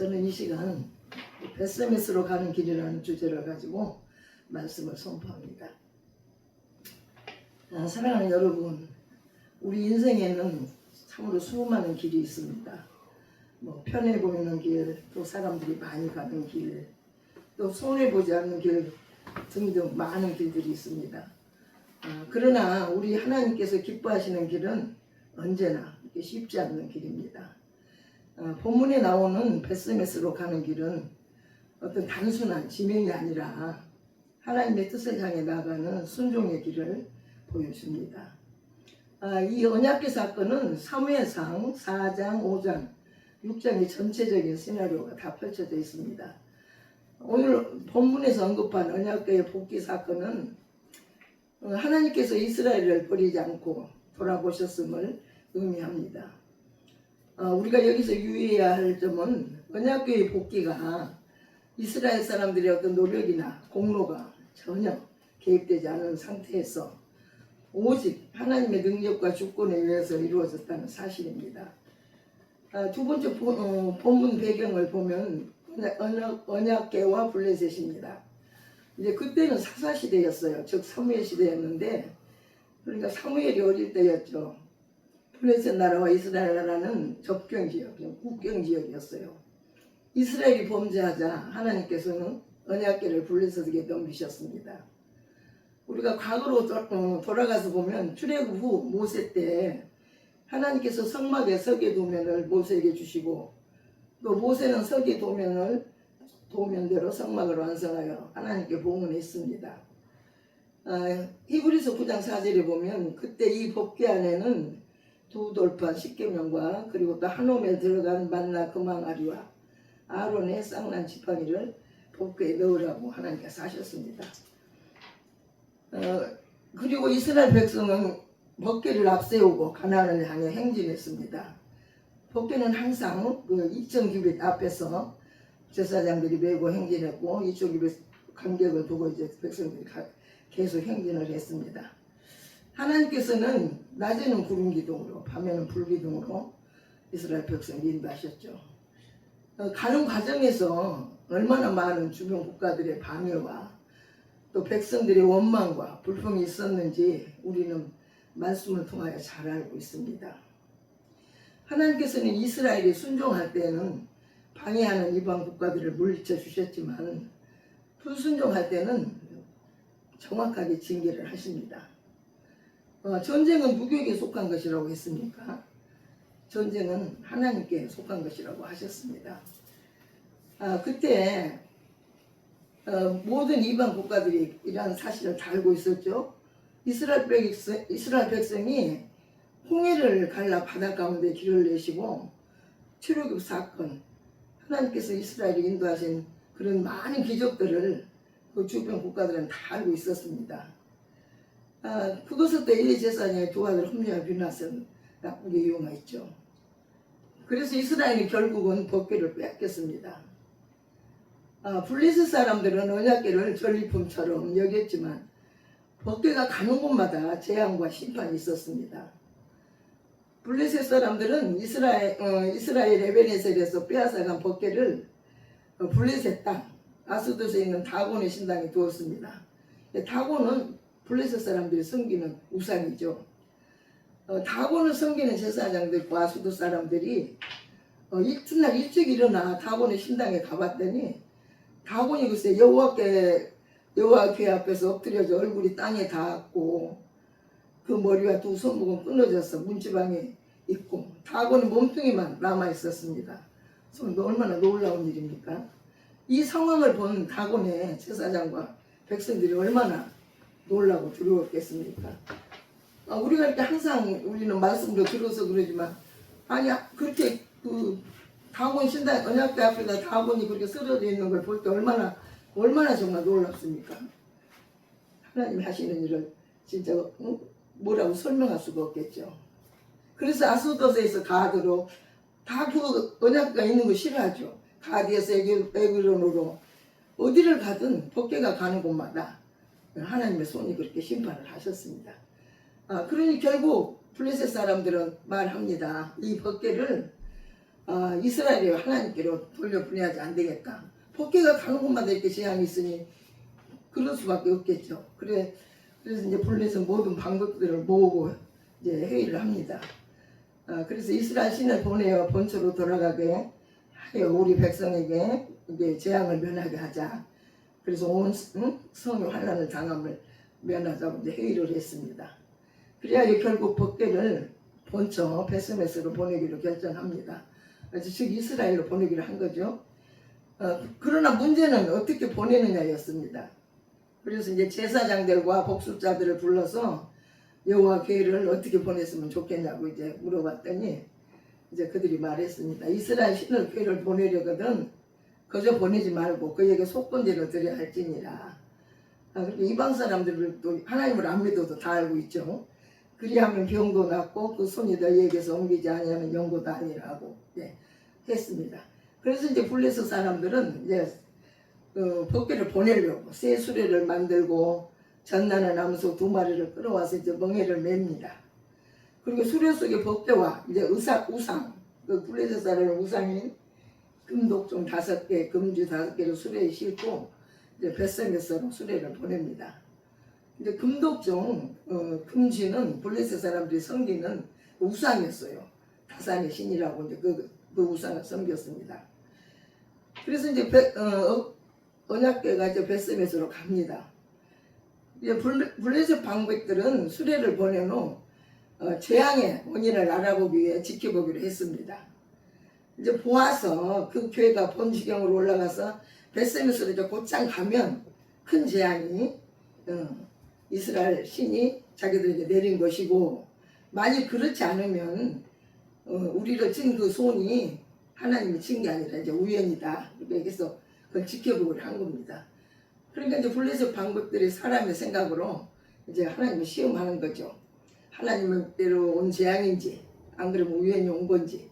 저는 이 시간 베스메스로 가는 길이라는 주제를 가지고 말씀을 선포합니다. 사랑하는 여러분, 우리 인생에는 참으로 수많은 길이 있습니다. 편해 보이는 길, 또 사람들이 많이 가는 길, 또 손해 보지 않는 길 등등 많은 길들이 있습니다. 그러나 우리 하나님께서 기뻐하시는 길은 언제나 이렇게 쉽지 않는 길입니다. 본문에 나오는 베스메스로 가는 길은 어떤 단순한 지명이 아니라 하나님의 뜻을 향해 나가는 순종의 길을 보여줍니다. 이 언약궤 사건은 사무엘상 4장, 5장, 6장의 전체적인 시나리오가 다 펼쳐져 있습니다. 오늘 본문에서 언급한 언약궤의 복귀 사건은 하나님께서 이스라엘을 버리지 않고 돌아보셨음을 의미합니다. 우리가 여기서 유의해야 할 점은 언약궤의 복귀가 이스라엘 사람들의 어떤 노력이나 공로가 전혀 개입되지 않은 상태에서 오직 하나님의 능력과 주권에 의해서 이루어졌다는 사실입니다. 두 번째 본문 배경을 보면 언약궤와 블레셋입니다. 이제 그때는 사사시대였어요. 즉 사무엘 시대였는데, 그러니까 사무엘이 어릴 때였죠. 블레셋 나라와 이스라엘 나라는 접경지역, 국경지역이었어요. 이스라엘이 범죄하자 하나님께서는 언약궤를 블레셋에게 넘기셨습니다. 우리가 과거로 돌아가서 보면 출애굽 후 모세 때 하나님께서 성막에 서게 도면을 모세에게 주시고, 또 모세는 서게 도면대로 성막을 완성하여 하나님께 봉헌했습니다. 히브리서 9장 4절에 보면 그때 이 법궤 안에는 두 돌판 십계명과 그리고 또 한 홈에 들어간 만나 금항아리와 아론의 쌍난 지팡이를 법궤에 넣으라고 하나님께서 하셨습니다. 그리고 이스라엘 백성은 법궤를 앞세우고 가나안을 향해 행진했습니다. 법궤는 항상 그 2,000규빗 앞에서 제사장들이 메고 행진했고, 이쪽 규빗 간격을 두고 이제 백성들이 계속 행진을 했습니다. 하나님께서는 낮에는 구름 기둥으로, 밤에는 불 기둥으로 이스라엘 백성을 인도하셨죠. 가는 과정에서 얼마나 많은 주변 국가들의 방해와 또 백성들의 원망과 불평이 있었는지 우리는 말씀을 통하여 잘 알고 있습니다. 하나님께서는 이스라엘이 순종할 때는 방해하는 이방 국가들을 물리쳐 주셨지만, 불순종할 때는 정확하게 징계를 하십니다. 전쟁은 누구에게 속한 것이라고 했습니까? 전쟁은 하나님께 속한 것이라고 하셨습니다. 그때 모든 이방 국가들이 이러한 사실을 다 알고 있었죠. 이스라엘 백성이 홍해를 갈라 바다 가운데 길을 내시고, 출애굽 사건, 하나님께서 이스라엘을 인도하신 그런 많은 기적들을 그 주변 국가들은 다 알고 있었습니다. 그것을 또 엘리 제사장의 두 아들 홈리와 뷰낫은 나쁘게 이용했죠. 그래서 이스라엘이 결국은 법궤를 뺏겼습니다. 블레셋 사람들은 언약궤를 전리품처럼 여겼지만 법궤가 가는 곳마다 재앙과 심판이 있었습니다. 블레셋 사람들은 이스라엘 에베네셀에서 빼앗아간 법궤를 블레셋 땅 아스돗에 있는 다곤의 신당에 두었습니다. 다곤은 블레셋 사람들이 섬기는 우상이죠. 다곤을 섬기는 제사장들과 아스돗 사람들이 이튿날 일찍 일어나 다곤의 신당에 가봤더니, 다곤이 글쎄 여호와 궤 앞에서 엎드려져 얼굴이 땅에 닿았고, 그 머리와 두 손목은 끊어져서 문지방에 있고, 다곤의 몸뚱이만 남아 있었습니다. 얼마나 놀라운 일입니까? 이 상황을 본 다곤의 제사장과 백성들이 얼마나 놀라고 두려웠겠습니까? 우리가 이렇게 항상 우리는 말씀도 들어서 그러지만, 아니 그렇게 그 다곤 신당 언약궤 앞에다 다곤이 그렇게 쓰러져 있는 걸 볼 때 얼마나 정말 놀랍습니까? 하나님이 하시는 일을 진짜 뭐라고 설명할 수가 없겠죠. 그래서 아스돗에서 가드로 다 그 언약궤가 있는 거 싫어하죠. 가디에서 에그론으로 어디를 가든 법궤가 가는 곳마다 하나님의 손이 그렇게 심판을 하셨습니다. 그러니 결국 블레셋 사람들은 말합니다. 이 법궤를 이스라엘이 하나님께로 돌려보내야지 안 되겠다. 법궤가 가는 곳마다 이렇게 재앙이 있으니 그럴 수밖에 없겠죠. 그래서 이제 블레셋 모든 방법들을 모으고 이제 회의를 합니다. 그래서 이스라엘 신을 보내어 본처로 돌아가게 하여 우리 백성에게 이제 재앙을 면하게 하자. 그래서 온 성의 환난을 당함을 면하자고 이제 회의를 했습니다. 그래야 결국 법궤를 본처 베스메스로 보내기로 결정합니다. 그래서 즉 이스라엘로 보내기로 한 거죠. 그러나 문제는 어떻게 보내느냐였습니다. 그래서 이제 제사장들과 복술자들을 불러서 여호와 궤를 어떻게 보냈으면 좋겠냐고 이제 물어봤더니 이제 그들이 말했습니다. 이스라엘 신을 궤를 보내려거든 그저 보내지 말고 그에게 속건제를 드려야 할지니라. 그리고 이방 사람들도 하나님을 안 믿어도 다 알고 있죠. 그리하면 병도 낫고 그 손이 너희에게서 옮기지 아니하면 영고도 아니라고 했습니다. 그래서 이제 블레셋 사람들은 이제 법궤를 보내려고 새 수레를 만들고 전나는 암소 2마리를 끌어와서 이제 멍에를 맵니다. 그리고 수레 속에 법궤와 이제 우상, 그 블레셋 사람의 우상인 금독종 5개, 금주 5개를 수레에 싣고 이제 벳세메스로 수레를 보냅니다. 이제 금독종, 금주는 블레셋 사람들이 섬기는 우상이었어요. 다산의 신이라고 이제 그 우상을 섬겼습니다. 그래서 이제 언약궤가 이제 벳세메스로 갑니다. 이제 블레셋 방백들은 수레를 보낸 후 재앙의 원인을 알아보기 위해 지켜보기로 했습니다. 이제 보아서 그 교회가 본지경으로 올라가서 벳세메스로 이제 곧장 가면 큰 재앙이 이스라엘 신이 자기들에게 내린 것이고, 만일 그렇지 않으면 우리를 친 그 손이 하나님이 친 게 아니라 이제 우연이다. 그래서 그걸 지켜보기로 한 겁니다. 그러니까 이제 블레셋 방법들이 사람의 생각으로 이제 하나님을 시험하는 거죠. 하나님은 때로 온 재앙인지 안 그러면 우연히 온 건지.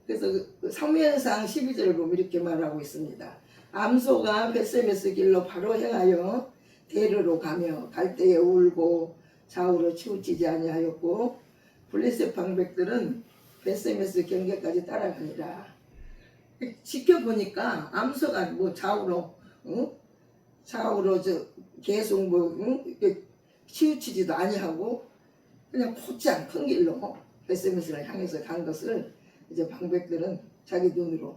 그래서 사무엘상 12절을 보면 이렇게 말하고 있습니다. 암소가 벳세메스 길로 바로 행하여 대르로 가며 갈 때에 울고 좌우로 치우치지 아니하였고 블레셋 방백들은 벳세메스 경계까지 따라가니라. 지켜보니까 암소가 뭐 좌우로 계속 치우치지도 아니하고 그냥 곧장 큰 길로 벳세메스를 향해서 간 것을 이제 방백들은 자기 눈으로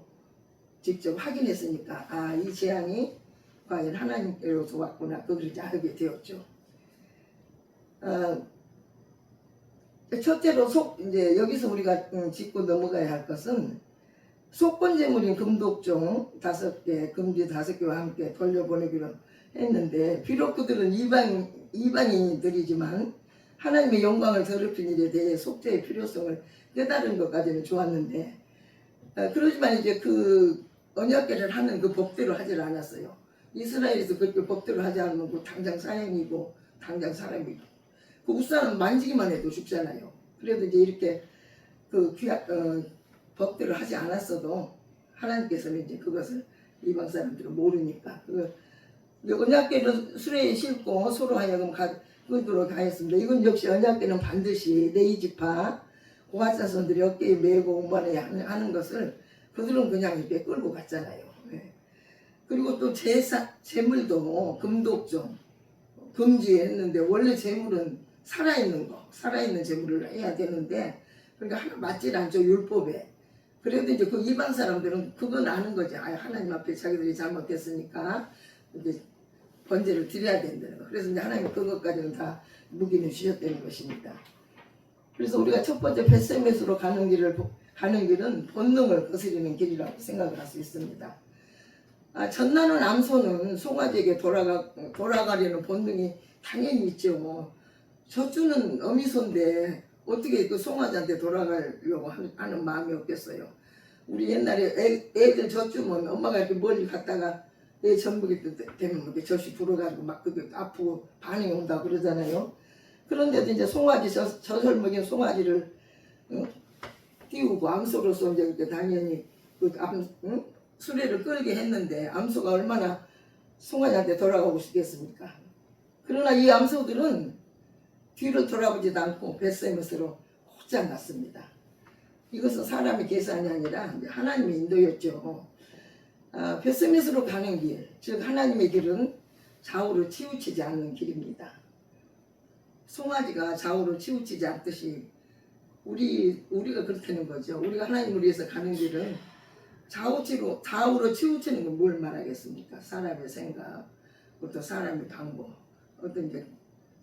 직접 확인했으니까 이 재앙이 과연 하나님께로서 왔구나 그걸 이제 알게 되었죠. 첫째로 이제 여기서 우리가 짚고 넘어가야 할 것은 속건제물인 금독종 5개, 금지 5개와 함께 돌려보내기로 했는데, 비록 그들은 이방인들이지만 하나님의 영광을 더럽힌 일에 대해 속죄의 필요성을 깨달은 것까지는 좋았는데, 그러지만 이제 그 언약궤를 하는 그 법대로 하질 않았어요. 이스라엘에서 그렇게 법대로 하지 않으면 그 당장 사형이고 당장 사람이고, 그 우상은 만지기만 해도 죽잖아요. 그래도 이제 이렇게 그 법대로 하지 않았어도 하나님께서는 이제 그것을 이방 사람들은 모르니까 언약궤를 수레에 싣고 서로 하여금 끌도록 하였습니다. 이건 역시 언약궤는 반드시 레위지파 고핫 자손들이 어깨에 메고 운반해야 하는 것을 그들은 그냥 이렇게 끌고 갔잖아요. 그리고 또 재물도 금독종 금지했는데, 원래 재물은 살아있는 재물을 해야 되는데, 그러니까 하나 맞질 않죠, 율법에. 그래도 이제 그 이방 사람들은 그건 아는 거지. 하나님 앞에 자기들이 잘못했으니까 이제 번제를 드려야 된다는 거. 그래서 이제 하나님 그것까지는 다 묵인해 주셨다는 것입니다. 그래서 우리가 첫 번째 벳세메스로 가는 길은 본능을 거스르는 길이라고 생각을 할 수 있습니다. 전나는 암소는 송아지에게 돌아가려는 본능이 당연히 있죠. 젖주는 어미소인데 어떻게 그 송아지한테 돌아가려고 하는 마음이 없겠어요. 우리 옛날에 애들 젖주면 엄마가 이렇게 멀리 갔다가 애 전복이 되면 이렇게 젖이 불어가지고 막 그게 아프고 반응이 온다고 그러잖아요. 그런데도 이제 송아지 젖을 먹인 송아지를 띄우고 암소로서 이제 당연히 수레를 끌게 했는데, 암소가 얼마나 송아지한테 돌아가고 싶겠습니까? 그러나 이 암소들은 뒤를 돌아보지도 않고 벳세메스로 곧장 갔습니다. 이것은 사람의 계산이 아니라 이제 하나님의 인도였죠. 벳세메스로 가는 길, 즉 하나님의 길은 좌우로 치우치지 않는 길입니다. 송아지가 좌우로 치우치지 않듯이 우리가 그렇다는 거죠. 우리가 하나님을 위해서 가는 길은 좌우로 치우치는 건 뭘 말하겠습니까? 사람의 생각, 또 사람의 방법, 어떤 이제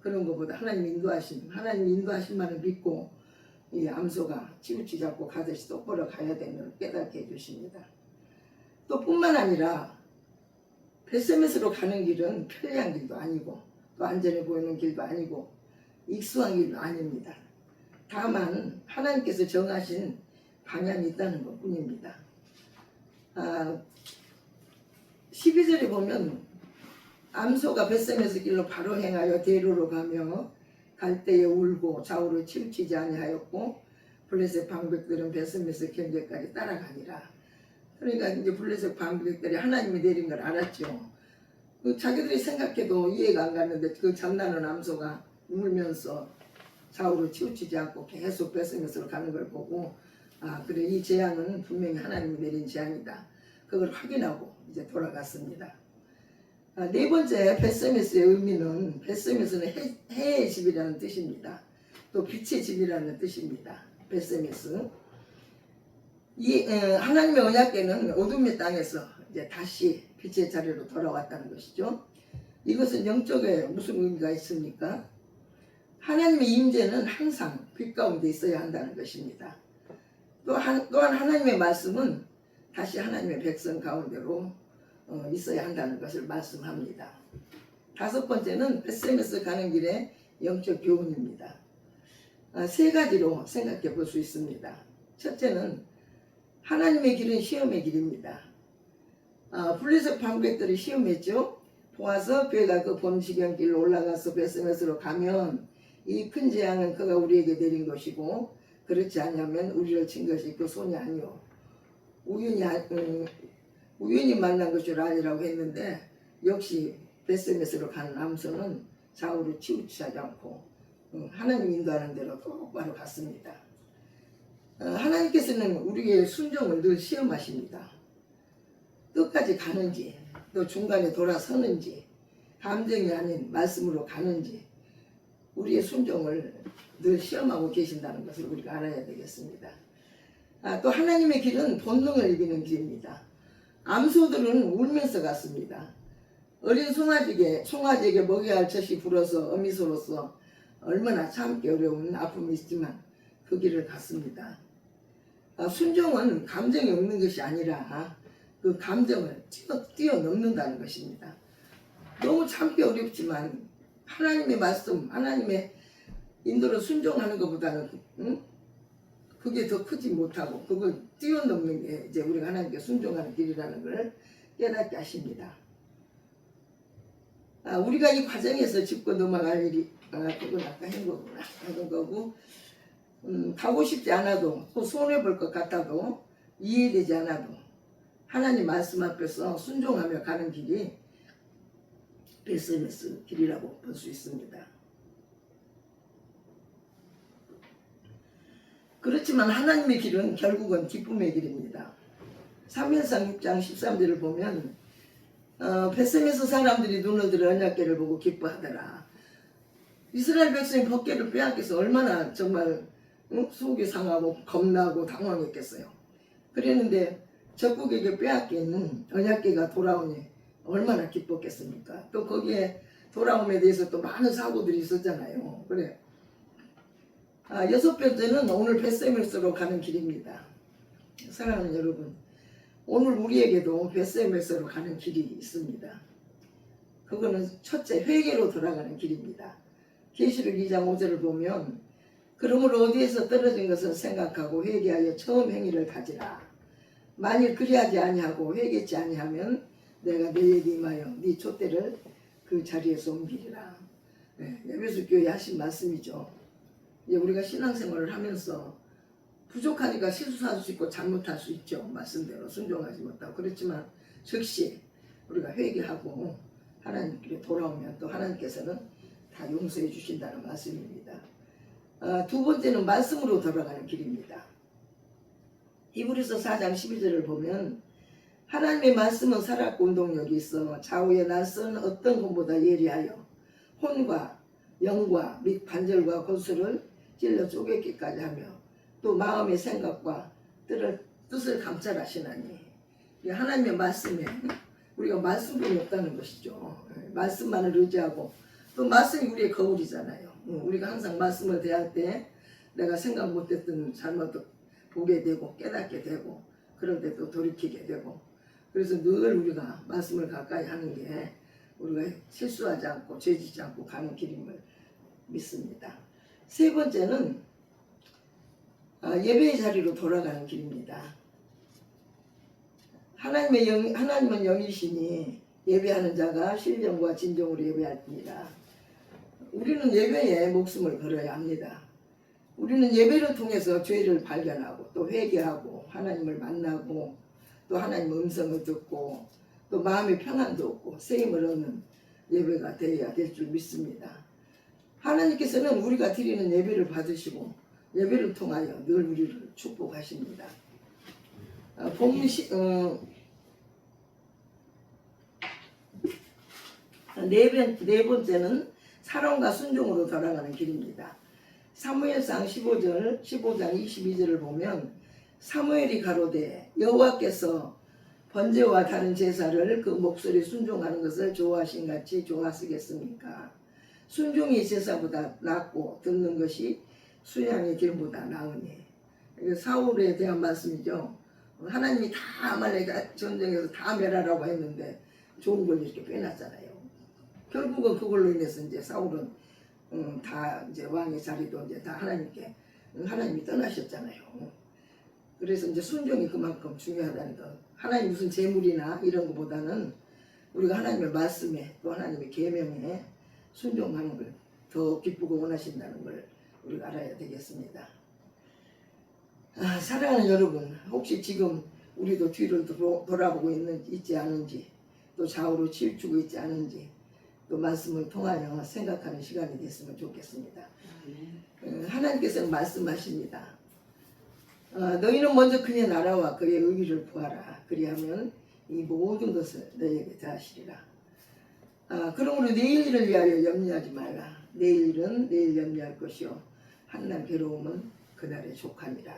그런 것보다 하나님 인도하신만을 믿고 이 암소가 치우치지 않고 가듯이 똑바로 가야 되는 깨닫게 해주십니다. 또 뿐만 아니라 벳세메스로 가는 길은 편리한 길도 아니고 또 안전해 보이는 길도 아니고 익숙한 길도 아닙니다. 다만 하나님께서 정하신 방향이 있다는 것 뿐입니다. 12절에 보면 암소가 벳세메스 길로 바로 행하여 대로로 가며 갈 때에 울고 좌우로 치우치지 아니하였고 블레셋 방백들은 벳세메스 경계까지 따라가니라. 그러니까 이제 블레셋 방백들이 하나님이 내린 걸 알았죠. 자기들이 생각해도 이해가 안 갔는데 그 장난은 암소가 울면서 좌우로 치우치지 않고 계속 벳세메스로 가는 걸 보고 그래 이 재앙은 분명히 하나님이 내린 재앙이다. 그걸 확인하고 이제 돌아갔습니다. 네 번째 벳세메스의 의미는 벳세메스는 해의 집이라는 뜻입니다. 또 빛의 집이라는 뜻입니다. 벳세메스. 하나님의 언약궤는 어둠의 땅에서 이제 다시 빛의 자리로 돌아왔다는 것이죠. 이것은 영적에 무슨 의미가 있습니까? 하나님의 임재는 항상 빛 가운데 있어야 한다는 것입니다. 또한 하나님의 말씀은 다시 하나님의 백성 가운데로 있어야 한다는 것을 말씀합니다. 다섯 번째는 벳세메스 가는 길의 영적 교훈입니다. 세 가지로 생각해 볼 수 있습니다. 첫째는 하나님의 길은 시험의 길입니다. 블레셋 방백들이 시험했죠. 보아서 그가 그 본시경 길로 올라가서 벳세메스로 가면 이 큰 재앙은 그가 우리에게 내린 것이고 그렇지 않으면 우리를 친 것이 그 손이 아니오. 우연히 만난 것이 아니라고 했는데 역시 벳세메스로 가는 암소는 좌우로 치우치지 않고 하나님 인도하는 대로 똑바로 갔습니다. 하나님께서는 우리의 순종을 늘 시험하십니다. 끝까지 가는지 또 중간에 돌아서는지 감정이 아닌 말씀으로 가는지 우리의 순종을 늘 시험하고 계신다는 것을 우리가 알아야 되겠습니다. 또 하나님의 길은 본능을 이기는 길입니다. 암소들은 울면서 갔습니다. 어린 송아지에게 먹여야 할 젖이 불어서 어미소로서 얼마나 참기 어려운 아픔이 있지만 그 길을 갔습니다. 순종은 감정이 없는 것이 아니라 그 감정을 뛰어넘는다는 것입니다. 너무 참기 어렵지만 하나님의 말씀, 하나님의 인도를 순종하는 것보다는 그게 더 크지 못하고 그걸 뛰어넘는 게 이제 우리가 하나님께 순종하는 길이라는 걸 깨닫게 하십니다. 우리가 이 과정에서 짚고 넘어갈 일이 그건 아까 한 거고 가고 싶지 않아도 또 손해볼 것 같아도 이해되지 않아도 하나님 말씀 앞에서 순종하며 가는 길이 벳세메스 길이라고 볼 수 있습니다. 그렇지만 하나님의 길은 결국은 기쁨의 길입니다. 사무엘상 6장 13절을 보면 벳세메스 사람들이 눈을 들어 언약궤를 보고 기뻐하더라. 이스라엘 백성이 법궤를 빼앗겨서 얼마나 정말 속이 상하고 겁나고 당황했겠어요. 그랬는데 적국에게 빼앗긴 언약궤가 돌아오니 얼마나 기뻤겠습니까? 또 거기에 돌아옴에 대해서 또 많은 사고들이 있었잖아요. 그래. 여섯 번째는 오늘 벳세메스로 가는 길입니다. 사랑하는 여러분, 오늘 우리에게도 벳세메스로 가는 길이 있습니다. 그거는 첫째 회개로 돌아가는 길입니다. 계시록 2장 5절을 보면 그러므로 어디에서 떨어진 것을 생각하고 회개하여 처음 행위를 가지라. 만일 그리하지 아니하고 회개치 아니하면 내가 너에게 임하여 네 촛대를 그 자리에서 옮기리라. 에베소 교회 하신 말씀이죠. 이제 우리가 신앙생활을 하면서 부족하니까 실수할 수 있고 잘못할 수 있죠. 말씀대로 순종하지 못하고. 그렇지만 즉시 우리가 회개하고 하나님께 돌아오면 또 하나님께서는 다 용서해 주신다는 말씀입니다. 두 번째는 말씀으로 돌아가는 길입니다. 히브리서 4장 12절을 보면 하나님의 말씀은 살았고 운동력이 있어 좌우에 낯선 어떤 것보다 예리하여 혼과 영과 및 관절과 골수를 찔러 쪼개기까지 하며 또 마음의 생각과 뜻을 감찰하시나니 하나님의 말씀에 우리가 말씀뿐이 없다는 것이죠. 말씀만을 의지하고 또 말씀이 우리의 거울이잖아요. 우리가 항상 말씀을 대할 때 내가 생각 못했던 잘못도 보게 되고 깨닫게 되고 그럴 때 또 돌이키게 되고 그래서 늘 우리가 말씀을 가까이 하는 게 우리가 실수하지 않고 죄지지 않고 가는 길임을 믿습니다. 세 번째는 예배의 자리로 돌아가는 길입니다. 하나님은 영이시니 예배하는 자가 신령과 진정으로 예배합니다. 우리는 예배에 목숨을 걸어야 합니다. 우리는 예배를 통해서 죄를 발견하고 또 회개하고 하나님을 만나고 또 하나님의 음성을 듣고 또 마음의 평안도 얻고 세임을 얻는 예배가 되어야 될 줄 믿습니다. 하나님께서는 우리가 드리는 예배를 받으시고 예배를 통하여 늘 우리를 축복하십니다. 네 번째는 사랑과 순종으로 돌아가는 길입니다. 사무엘상 15장 22절을 보면 사무엘이 가로되 여호와께서 번제와 다른 제사를 그 목소리 순종하는 것을 좋아하신 같이 좋아하시겠습니까? 순종이 제사보다 낫고 듣는 것이 수양의 기름보다 나으니. 사울에 대한 말씀이죠. 하나님이 다 아말렉 전쟁에서 다 멸하라고 했는데 좋은 걸 이렇게 빼놨잖아요. 결국은 그걸로 인해서 이제 사울은 다 이제 왕의 자리도 이제 다 하나님이 떠나셨잖아요. 그래서 이제 순종이 그만큼 중요하다는 거. 하나님 무슨 재물이나 이런 것보다는 우리가 하나님의 말씀에 또 하나님의 계명에 순종하는 걸 더 기쁘고 원하신다는 걸 우리가 알아야 되겠습니다. 사랑하는 여러분, 혹시 지금 우리도 뒤를 돌아보고 있지 않은지 또 좌우로 치우치고 있지 않은지 또 말씀을 통하여 생각하는 시간이 됐으면 좋겠습니다. 하나님께서는 말씀하십니다. 너희는 먼저 그의 나라와 그의 의의를 구하라. 그리하면 이 모든 것을 너희에게 더하시리라. 그러므로 내일 일을 위하여 염려하지 말라. 내일 일은 내일 염려할 것이요 한날 괴로움은 그날의 족함이라.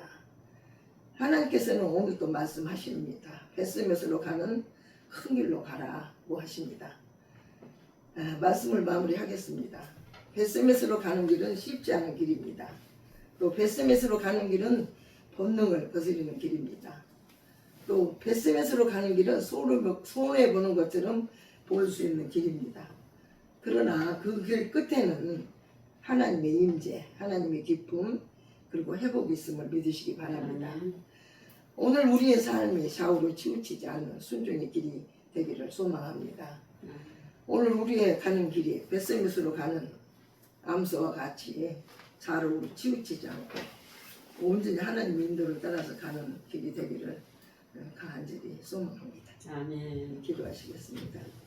하나님께서는 오늘도 말씀하십니다. 벳세메스로 가는 큰 길로 가라고 하십니다. 말씀을 마무리하겠습니다. 벳세메스로 가는 길은 쉽지 않은 길입니다. 또 벳세메스로 가는 길은 본능을 거스리는 길입니다. 또 벳세메스로 가는 길은 손해보는 것처럼 볼 수 있는 길입니다. 그러나 그 길 끝에는 하나님의 임재, 하나님의 기쁨 그리고 회복이 있음을 믿으시기 바랍니다. 오늘 우리의 삶이 좌우로 치우치지 않는 순종의 길이 되기를 소망합니다. 오늘 우리의 가는 길이 벳세메스로 가는 암소와 같이 좌우로 치우치지 않고 온전히 하나님 인도를 따라서 가는 길이 되기를 간절히 소망합니다. 아멘. 기도하시겠습니다.